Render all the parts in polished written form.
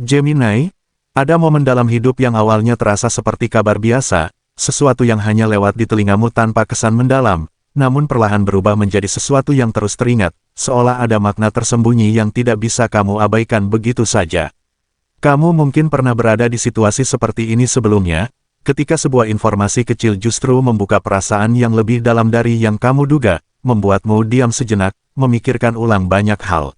Gemini, ada momen dalam hidup yang awalnya terasa seperti kabar biasa, sesuatu yang hanya lewat di telingamu tanpa kesan mendalam, namun perlahan berubah menjadi sesuatu yang terus teringat, seolah ada makna tersembunyi yang tidak bisa kamu abaikan begitu saja. Kamu mungkin pernah berada di situasi seperti ini sebelumnya, ketika sebuah informasi kecil justru membuka perasaan yang lebih dalam dari yang kamu duga, membuatmu diam sejenak, memikirkan ulang banyak hal.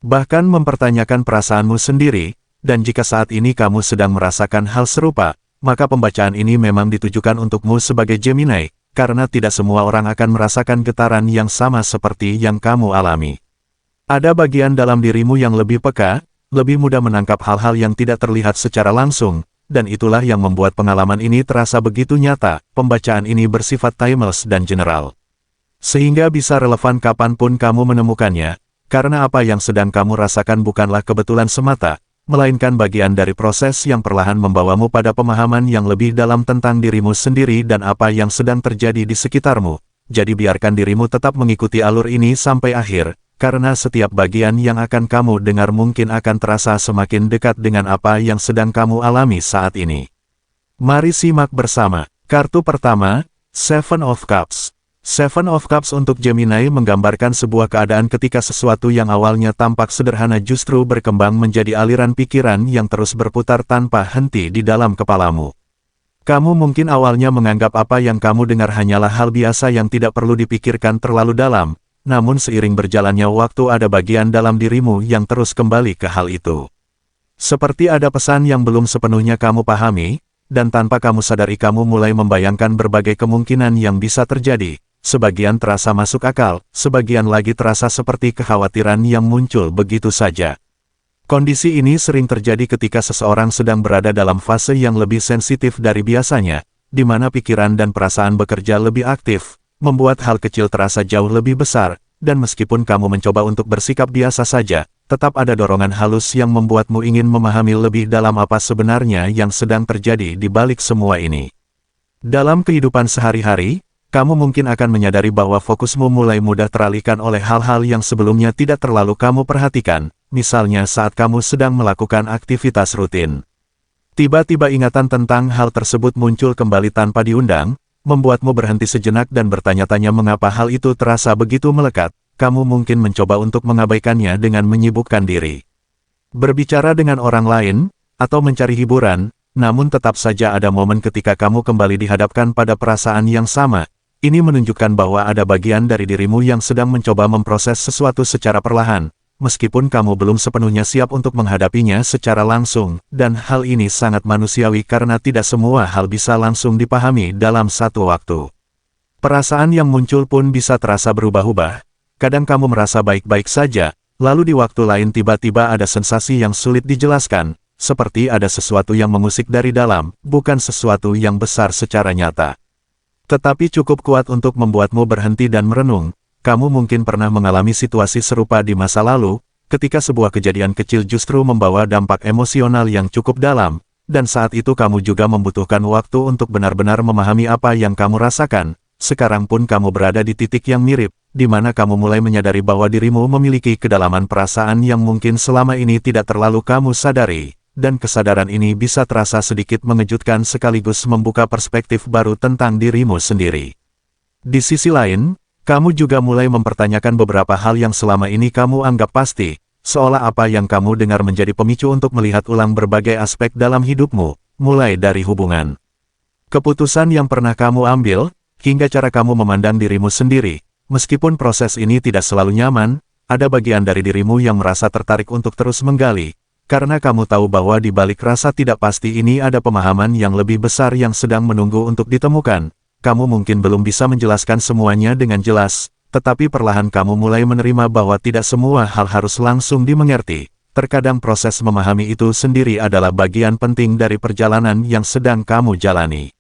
Bahkan mempertanyakan perasaanmu sendiri, dan jika saat ini kamu sedang merasakan hal serupa, maka pembacaan ini memang ditujukan untukmu sebagai Gemini, karena tidak semua orang akan merasakan getaran yang sama seperti yang kamu alami. Ada bagian dalam dirimu yang lebih peka, lebih mudah menangkap hal-hal yang tidak terlihat secara langsung, dan itulah yang membuat pengalaman ini terasa begitu nyata. Pembacaan ini bersifat timeless dan general, sehingga bisa relevan kapanpun kamu menemukannya, karena apa yang sedang kamu rasakan bukanlah kebetulan semata, melainkan bagian dari proses yang perlahan membawamu pada pemahaman yang lebih dalam tentang dirimu sendiri dan apa yang sedang terjadi di sekitarmu. Jadi biarkan dirimu tetap mengikuti alur ini sampai akhir, karena setiap bagian yang akan kamu dengar mungkin akan terasa semakin dekat dengan apa yang sedang kamu alami saat ini. Mari simak bersama. Kartu pertama, Seven of Cups. Seven of Cups untuk Gemini menggambarkan sebuah keadaan ketika sesuatu yang awalnya tampak sederhana justru berkembang menjadi aliran pikiran yang terus berputar tanpa henti di dalam kepalamu. Kamu mungkin awalnya menganggap apa yang kamu dengar hanyalah hal biasa yang tidak perlu dipikirkan terlalu dalam, namun seiring berjalannya waktu ada bagian dalam dirimu yang terus kembali ke hal itu. Seperti ada pesan yang belum sepenuhnya kamu pahami, dan tanpa kamu sadari kamu mulai membayangkan berbagai kemungkinan yang bisa terjadi. Sebagian terasa masuk akal, sebagian lagi terasa seperti kekhawatiran yang muncul begitu saja. Kondisi ini sering terjadi ketika seseorang sedang berada dalam fase yang lebih sensitif dari biasanya, di mana pikiran dan perasaan bekerja lebih aktif, membuat hal kecil terasa jauh lebih besar, dan meskipun kamu mencoba untuk bersikap biasa saja, tetap ada dorongan halus yang membuatmu ingin memahami lebih dalam apa sebenarnya yang sedang terjadi di balik semua ini. Dalam kehidupan sehari-hari, kamu mungkin akan menyadari bahwa fokusmu mulai mudah teralihkan oleh hal-hal yang sebelumnya tidak terlalu kamu perhatikan, misalnya saat kamu sedang melakukan aktivitas rutin. Tiba-tiba ingatan tentang hal tersebut muncul kembali tanpa diundang, membuatmu berhenti sejenak dan bertanya-tanya mengapa hal itu terasa begitu melekat. Kamu mungkin mencoba untuk mengabaikannya dengan menyibukkan diri, berbicara dengan orang lain, atau mencari hiburan, namun tetap saja ada momen ketika kamu kembali dihadapkan pada perasaan yang sama. Ini menunjukkan bahwa ada bagian dari dirimu yang sedang mencoba memproses sesuatu secara perlahan, meskipun kamu belum sepenuhnya siap untuk menghadapinya secara langsung, dan hal ini sangat manusiawi karena tidak semua hal bisa langsung dipahami dalam satu waktu. Perasaan yang muncul pun bisa terasa berubah-ubah. Kadang kamu merasa baik-baik saja, lalu di waktu lain tiba-tiba ada sensasi yang sulit dijelaskan, seperti ada sesuatu yang mengusik dari dalam, bukan sesuatu yang besar secara nyata, tetapi cukup kuat untuk membuatmu berhenti dan merenung. Kamu mungkin pernah mengalami situasi serupa di masa lalu, ketika sebuah kejadian kecil justru membawa dampak emosional yang cukup dalam, dan saat itu kamu juga membutuhkan waktu untuk benar-benar memahami apa yang kamu rasakan. Sekarang pun kamu berada di titik yang mirip, di mana kamu mulai menyadari bahwa dirimu memiliki kedalaman perasaan yang mungkin selama ini tidak terlalu kamu sadari. Dan kesadaran ini bisa terasa sedikit mengejutkan sekaligus membuka perspektif baru tentang dirimu sendiri. Di sisi lain, kamu juga mulai mempertanyakan beberapa hal yang selama ini kamu anggap pasti, seolah apa yang kamu dengar menjadi pemicu untuk melihat ulang berbagai aspek dalam hidupmu, mulai dari hubungan, keputusan yang pernah kamu ambil, hingga cara kamu memandang dirimu sendiri. Meskipun proses ini tidak selalu nyaman, ada bagian dari dirimu yang merasa tertarik untuk terus menggali, karena kamu tahu bahwa di balik rasa tidak pasti ini ada pemahaman yang lebih besar yang sedang menunggu untuk ditemukan. Kamu mungkin belum bisa menjelaskan semuanya dengan jelas, tetapi perlahan kamu mulai menerima bahwa tidak semua hal harus langsung dimengerti. Terkadang proses memahami itu sendiri adalah bagian penting dari perjalanan yang sedang kamu jalani.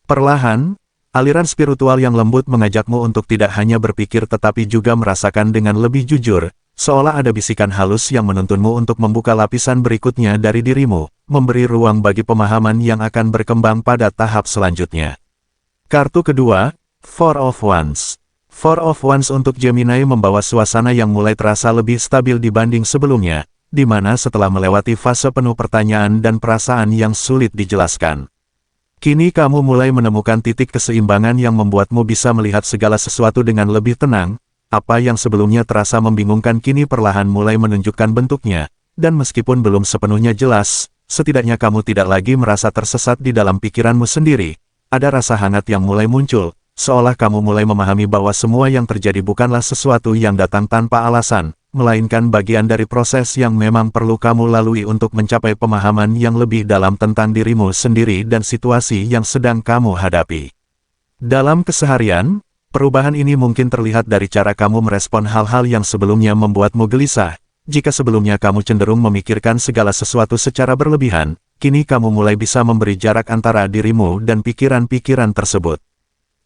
Perlahan, aliran spiritual yang lembut mengajakmu untuk tidak hanya berpikir tetapi juga merasakan dengan lebih jujur, seolah ada bisikan halus yang menuntunmu untuk membuka lapisan berikutnya dari dirimu, memberi ruang bagi pemahaman yang akan berkembang pada tahap selanjutnya. Kartu kedua, Four of Wands. Four of Wands untuk Gemini membawa suasana yang mulai terasa lebih stabil dibanding sebelumnya, di mana setelah melewati fase penuh pertanyaan dan perasaan yang sulit dijelaskan, kini kamu mulai menemukan titik keseimbangan yang membuatmu bisa melihat segala sesuatu dengan lebih tenang. Apa yang sebelumnya terasa membingungkan kini perlahan mulai menunjukkan bentuknya, dan meskipun belum sepenuhnya jelas, setidaknya kamu tidak lagi merasa tersesat di dalam pikiranmu sendiri. Ada rasa hangat yang mulai muncul, seolah kamu mulai memahami bahwa semua yang terjadi bukanlah sesuatu yang datang tanpa alasan, melainkan bagian dari proses yang memang perlu kamu lalui untuk mencapai pemahaman yang lebih dalam tentang dirimu sendiri dan situasi yang sedang kamu hadapi. Dalam keseharian, perubahan ini mungkin terlihat dari cara kamu merespon hal-hal yang sebelumnya membuatmu gelisah. Jika sebelumnya kamu cenderung memikirkan segala sesuatu secara berlebihan, kini kamu mulai bisa memberi jarak antara dirimu dan pikiran-pikiran tersebut.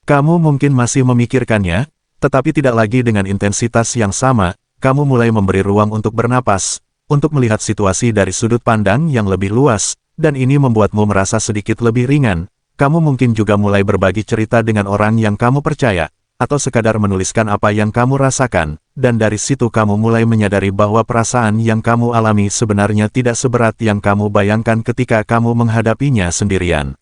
Kamu mungkin masih memikirkannya, tetapi tidak lagi dengan intensitas yang sama. Kamu mulai memberi ruang untuk bernapas, untuk melihat situasi dari sudut pandang yang lebih luas, dan ini membuatmu merasa sedikit lebih ringan. Kamu mungkin juga mulai berbagi cerita dengan orang yang kamu percaya, atau sekadar menuliskan apa yang kamu rasakan, dan dari situ kamu mulai menyadari bahwa perasaan yang kamu alami sebenarnya tidak seberat yang kamu bayangkan ketika kamu menghadapinya sendirian.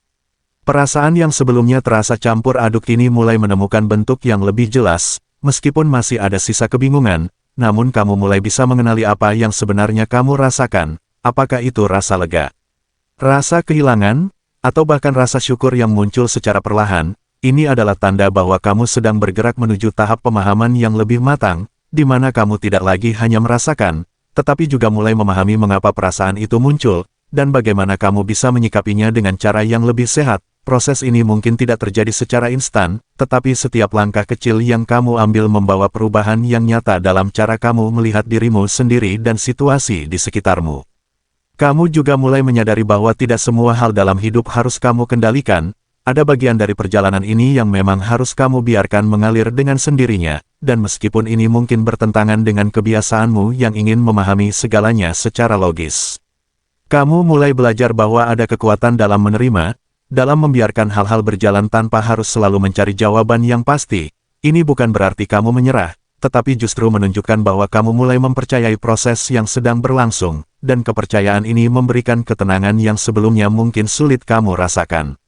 Perasaan yang sebelumnya terasa campur aduk kini mulai menemukan bentuk yang lebih jelas, meskipun masih ada sisa kebingungan, namun kamu mulai bisa mengenali apa yang sebenarnya kamu rasakan. Apakah itu rasa lega, rasa kehilangan, atau bahkan rasa syukur yang muncul secara perlahan? Ini adalah tanda bahwa kamu sedang bergerak menuju tahap pemahaman yang lebih matang, di mana kamu tidak lagi hanya merasakan, tetapi juga mulai memahami mengapa perasaan itu muncul, dan bagaimana kamu bisa menyikapinya dengan cara yang lebih sehat. Proses ini mungkin tidak terjadi secara instan, tetapi setiap langkah kecil yang kamu ambil membawa perubahan yang nyata dalam cara kamu melihat dirimu sendiri dan situasi di sekitarmu. Kamu juga mulai menyadari bahwa tidak semua hal dalam hidup harus kamu kendalikan. Ada bagian dari perjalanan ini yang memang harus kamu biarkan mengalir dengan sendirinya, dan meskipun ini mungkin bertentangan dengan kebiasaanmu yang ingin memahami segalanya secara logis. Kamu mulai belajar bahwa ada kekuatan dalam menerima, dalam membiarkan hal-hal berjalan tanpa harus selalu mencari jawaban yang pasti. Ini bukan berarti kamu menyerah, tetapi justru menunjukkan bahwa kamu mulai mempercayai proses yang sedang berlangsung, dan kepercayaan ini memberikan ketenangan yang sebelumnya mungkin sulit kamu rasakan.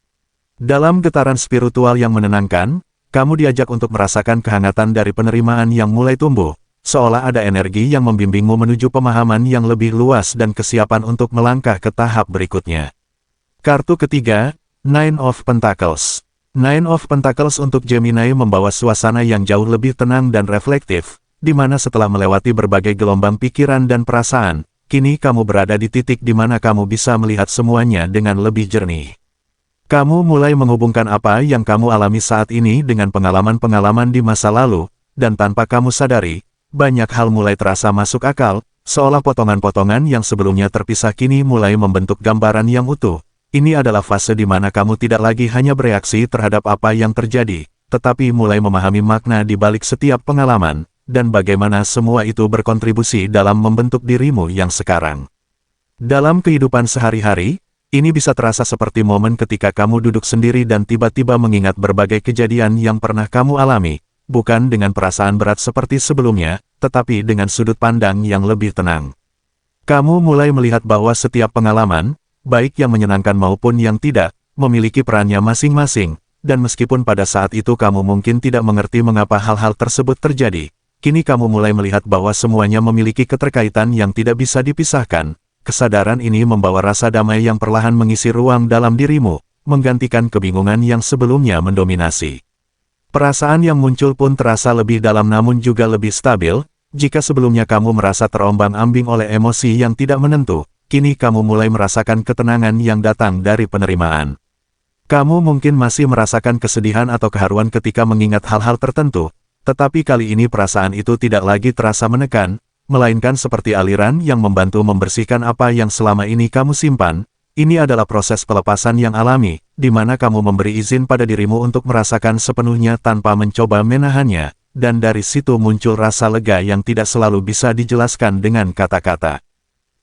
Dalam getaran spiritual yang menenangkan, kamu diajak untuk merasakan kehangatan dari penerimaan yang mulai tumbuh, seolah ada energi yang membimbingmu menuju pemahaman yang lebih luas dan kesiapan untuk melangkah ke tahap berikutnya. Kartu ketiga, Nine of Pentacles. Nine of Pentacles untuk Gemini membawa suasana yang jauh lebih tenang dan reflektif, di mana setelah melewati berbagai gelombang pikiran dan perasaan, kini kamu berada di titik di mana kamu bisa melihat semuanya dengan lebih jernih. Kamu mulai menghubungkan apa yang kamu alami saat ini dengan pengalaman-pengalaman di masa lalu, dan tanpa kamu sadari, banyak hal mulai terasa masuk akal, seolah potongan-potongan yang sebelumnya terpisah kini mulai membentuk gambaran yang utuh. Ini adalah fase di mana kamu tidak lagi hanya bereaksi terhadap apa yang terjadi, tetapi mulai memahami makna di balik setiap pengalaman, dan bagaimana semua itu berkontribusi dalam membentuk dirimu yang sekarang. Dalam kehidupan sehari-hari, ini bisa terasa seperti momen ketika kamu duduk sendiri dan tiba-tiba mengingat berbagai kejadian yang pernah kamu alami, bukan dengan perasaan berat seperti sebelumnya, tetapi dengan sudut pandang yang lebih tenang. Kamu mulai melihat bahwa setiap pengalaman, baik yang menyenangkan maupun yang tidak, memiliki perannya masing-masing, dan meskipun pada saat itu kamu mungkin tidak mengerti mengapa hal-hal tersebut terjadi, kini kamu mulai melihat bahwa semuanya memiliki keterkaitan yang tidak bisa dipisahkan. Kesadaran ini membawa rasa damai yang perlahan mengisi ruang dalam dirimu, menggantikan kebingungan yang sebelumnya mendominasi. Perasaan yang muncul pun terasa lebih dalam namun juga lebih stabil. Jika sebelumnya kamu merasa terombang-ambing oleh emosi yang tidak menentu, kini kamu mulai merasakan ketenangan yang datang dari penerimaan. Kamu mungkin masih merasakan kesedihan atau keharuan ketika mengingat hal-hal tertentu, tetapi kali ini perasaan itu tidak lagi terasa menekan, melainkan seperti aliran yang membantu membersihkan apa yang selama ini kamu simpan. Ini adalah proses pelepasan yang alami, di mana kamu memberi izin pada dirimu untuk merasakan sepenuhnya tanpa mencoba menahannya, dan dari situ muncul rasa lega yang tidak selalu bisa dijelaskan dengan kata-kata.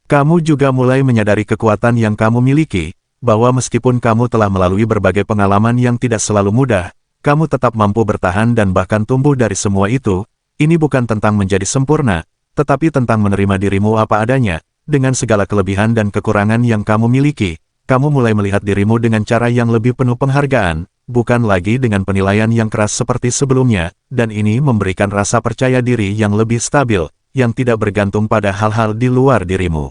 Kamu juga mulai menyadari kekuatan yang kamu miliki, bahwa meskipun kamu telah melalui berbagai pengalaman yang tidak selalu mudah, kamu tetap mampu bertahan dan bahkan tumbuh dari semua itu. Ini bukan tentang menjadi sempurna, tetapi tentang menerima dirimu apa adanya, dengan segala kelebihan dan kekurangan yang kamu miliki, kamu mulai melihat dirimu dengan cara yang lebih penuh penghargaan, bukan lagi dengan penilaian yang keras seperti sebelumnya, dan ini memberikan rasa percaya diri yang lebih stabil, yang tidak bergantung pada hal-hal di luar dirimu.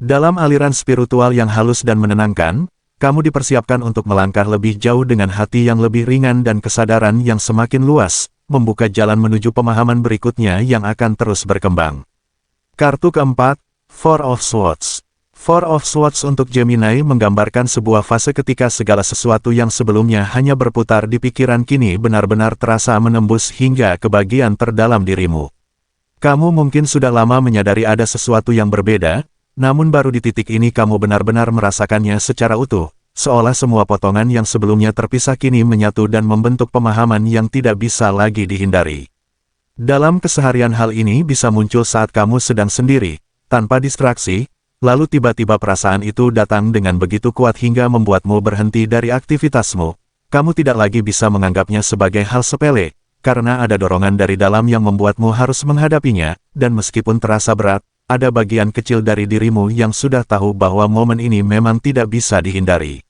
Dalam aliran spiritual yang halus dan menenangkan, kamu dipersiapkan untuk melangkah lebih jauh dengan hati yang lebih ringan dan kesadaran yang semakin luas, membuka jalan menuju pemahaman berikutnya yang akan terus berkembang. Kartu keempat, Four of Swords. Four of Swords untuk Gemini menggambarkan sebuah fase ketika segala sesuatu yang sebelumnya hanya berputar di pikiran kini benar-benar terasa menembus hingga ke bagian terdalam dirimu. Kamu mungkin sudah lama menyadari ada sesuatu yang berbeda, namun baru di titik ini kamu benar-benar merasakannya secara utuh, seolah semua potongan yang sebelumnya terpisah kini menyatu dan membentuk pemahaman yang tidak bisa lagi dihindari. Dalam keseharian hal ini bisa muncul saat kamu sedang sendiri, tanpa distraksi, lalu tiba-tiba perasaan itu datang dengan begitu kuat hingga membuatmu berhenti dari aktivitasmu. Kamu tidak lagi bisa menganggapnya sebagai hal sepele, karena ada dorongan dari dalam yang membuatmu harus menghadapinya, dan meskipun terasa berat, ada bagian kecil dari dirimu yang sudah tahu bahwa momen ini memang tidak bisa dihindari.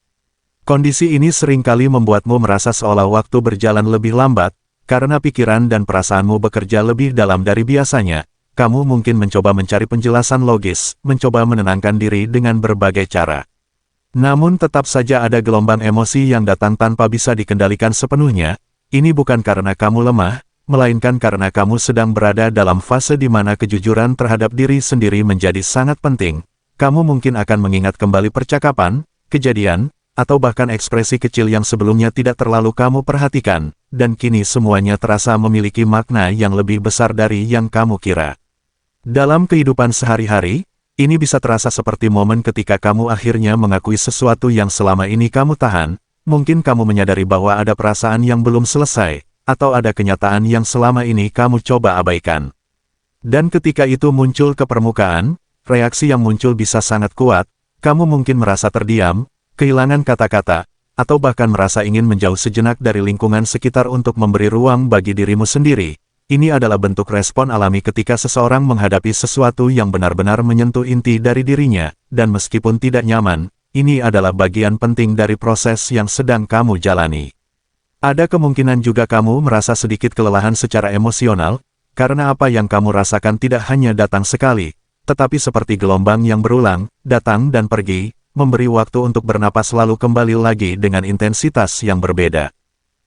Kondisi ini seringkali membuatmu merasa seolah waktu berjalan lebih lambat, karena pikiran dan perasaanmu bekerja lebih dalam dari biasanya. Kamu mungkin mencoba mencari penjelasan logis, mencoba menenangkan diri dengan berbagai cara. Namun tetap saja ada gelombang emosi yang datang tanpa bisa dikendalikan sepenuhnya. Ini bukan karena kamu lemah, melainkan karena kamu sedang berada dalam fase di mana kejujuran terhadap diri sendiri menjadi sangat penting. Kamu mungkin akan mengingat kembali percakapan, kejadian, atau bahkan ekspresi kecil yang sebelumnya tidak terlalu kamu perhatikan, dan kini semuanya terasa memiliki makna yang lebih besar dari yang kamu kira. Dalam kehidupan sehari-hari, ini bisa terasa seperti momen ketika kamu akhirnya mengakui sesuatu yang selama ini kamu tahan, mungkin kamu menyadari bahwa ada perasaan yang belum selesai, atau ada kenyataan yang selama ini kamu coba abaikan. Dan ketika itu muncul ke permukaan, reaksi yang muncul bisa sangat kuat, kamu mungkin merasa terdiam, kehilangan kata-kata, atau bahkan merasa ingin menjauh sejenak dari lingkungan sekitar untuk memberi ruang bagi dirimu sendiri. Ini adalah bentuk respon alami ketika seseorang menghadapi sesuatu yang benar-benar menyentuh inti dari dirinya, dan meskipun tidak nyaman, ini adalah bagian penting dari proses yang sedang kamu jalani. Ada kemungkinan juga kamu merasa sedikit kelelahan secara emosional, karena apa yang kamu rasakan tidak hanya datang sekali, tetapi seperti gelombang yang berulang, datang dan pergi, memberi waktu untuk bernapas lalu kembali lagi dengan intensitas yang berbeda.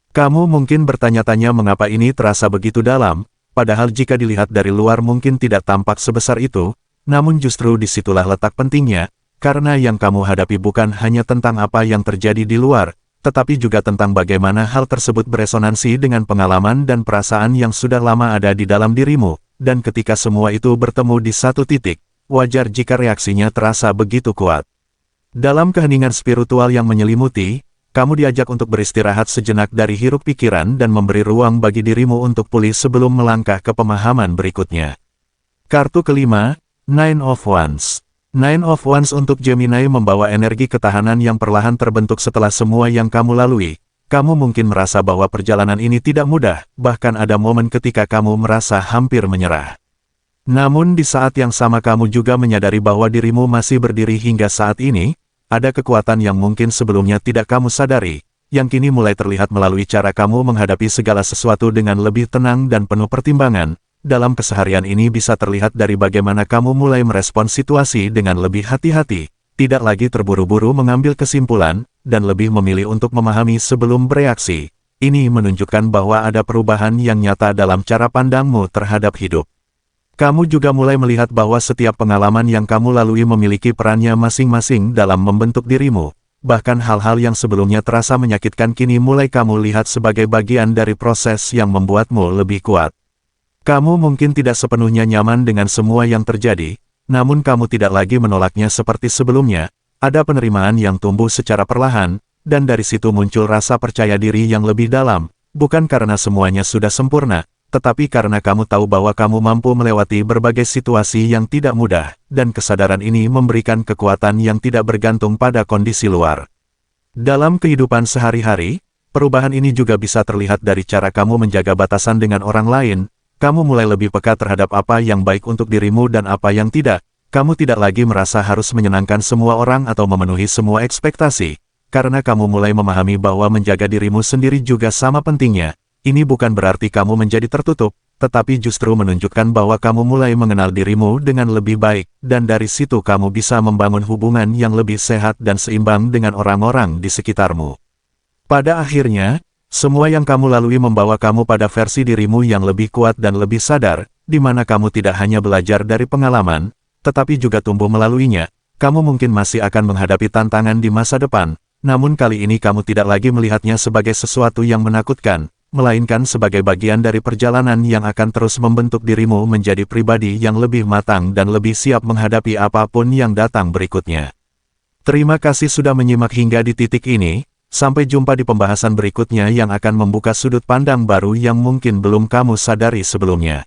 Kamu mungkin bertanya-tanya mengapa ini terasa begitu dalam, padahal jika dilihat dari luar mungkin tidak tampak sebesar itu, namun justru disitulah letak pentingnya, karena yang kamu hadapi bukan hanya tentang apa yang terjadi di luar, tetapi juga tentang bagaimana hal tersebut beresonansi dengan pengalaman dan perasaan yang sudah lama ada di dalam dirimu, dan ketika semua itu bertemu di satu titik, wajar jika reaksinya terasa begitu kuat. Dalam keheningan spiritual yang menyelimuti, kamu diajak untuk beristirahat sejenak dari hiruk pikiran dan memberi ruang bagi dirimu untuk pulih sebelum melangkah ke pemahaman berikutnya. Kartu kelima, Nine of Wands. Nine of Wands untuk Gemini membawa energi ketahanan yang perlahan terbentuk setelah semua yang kamu lalui. Kamu mungkin merasa bahwa perjalanan ini tidak mudah, bahkan ada momen ketika kamu merasa hampir menyerah. Namun di saat yang sama kamu juga menyadari bahwa dirimu masih berdiri hingga saat ini. Ada kekuatan yang mungkin sebelumnya tidak kamu sadari, yang kini mulai terlihat melalui cara kamu menghadapi segala sesuatu dengan lebih tenang dan penuh pertimbangan. Dalam keseharian ini bisa terlihat dari bagaimana kamu mulai merespons situasi dengan lebih hati-hati, tidak lagi terburu-buru mengambil kesimpulan, dan lebih memilih untuk memahami sebelum bereaksi. Ini menunjukkan bahwa ada perubahan yang nyata dalam cara pandangmu terhadap hidup. Kamu juga mulai melihat bahwa setiap pengalaman yang kamu lalui memiliki perannya masing-masing dalam membentuk dirimu. Bahkan hal-hal yang sebelumnya terasa menyakitkan kini mulai kamu lihat sebagai bagian dari proses yang membuatmu lebih kuat. Kamu mungkin tidak sepenuhnya nyaman dengan semua yang terjadi, namun kamu tidak lagi menolaknya seperti sebelumnya. Ada penerimaan yang tumbuh secara perlahan, dan dari situ muncul rasa percaya diri yang lebih dalam, bukan karena semuanya sudah sempurna, tetapi karena kamu tahu bahwa kamu mampu melewati berbagai situasi yang tidak mudah, dan kesadaran ini memberikan kekuatan yang tidak bergantung pada kondisi luar. Dalam kehidupan sehari-hari, perubahan ini juga bisa terlihat dari cara kamu menjaga batasan dengan orang lain. Kamu mulai lebih peka terhadap apa yang baik untuk dirimu dan apa yang tidak, kamu tidak lagi merasa harus menyenangkan semua orang atau memenuhi semua ekspektasi, karena kamu mulai memahami bahwa menjaga dirimu sendiri juga sama pentingnya. Ini bukan berarti kamu menjadi tertutup, tetapi justru menunjukkan bahwa kamu mulai mengenal dirimu dengan lebih baik, dan dari situ kamu bisa membangun hubungan yang lebih sehat dan seimbang dengan orang-orang di sekitarmu. Pada akhirnya, semua yang kamu lalui membawa kamu pada versi dirimu yang lebih kuat dan lebih sadar, di mana kamu tidak hanya belajar dari pengalaman, tetapi juga tumbuh melaluinya. Kamu mungkin masih akan menghadapi tantangan di masa depan, namun kali ini kamu tidak lagi melihatnya sebagai sesuatu yang menakutkan, melainkan sebagai bagian dari perjalanan yang akan terus membentuk dirimu menjadi pribadi yang lebih matang dan lebih siap menghadapi apapun yang datang berikutnya. Terima kasih sudah menyimak hingga di titik ini, sampai jumpa di pembahasan berikutnya yang akan membuka sudut pandang baru yang mungkin belum kamu sadari sebelumnya.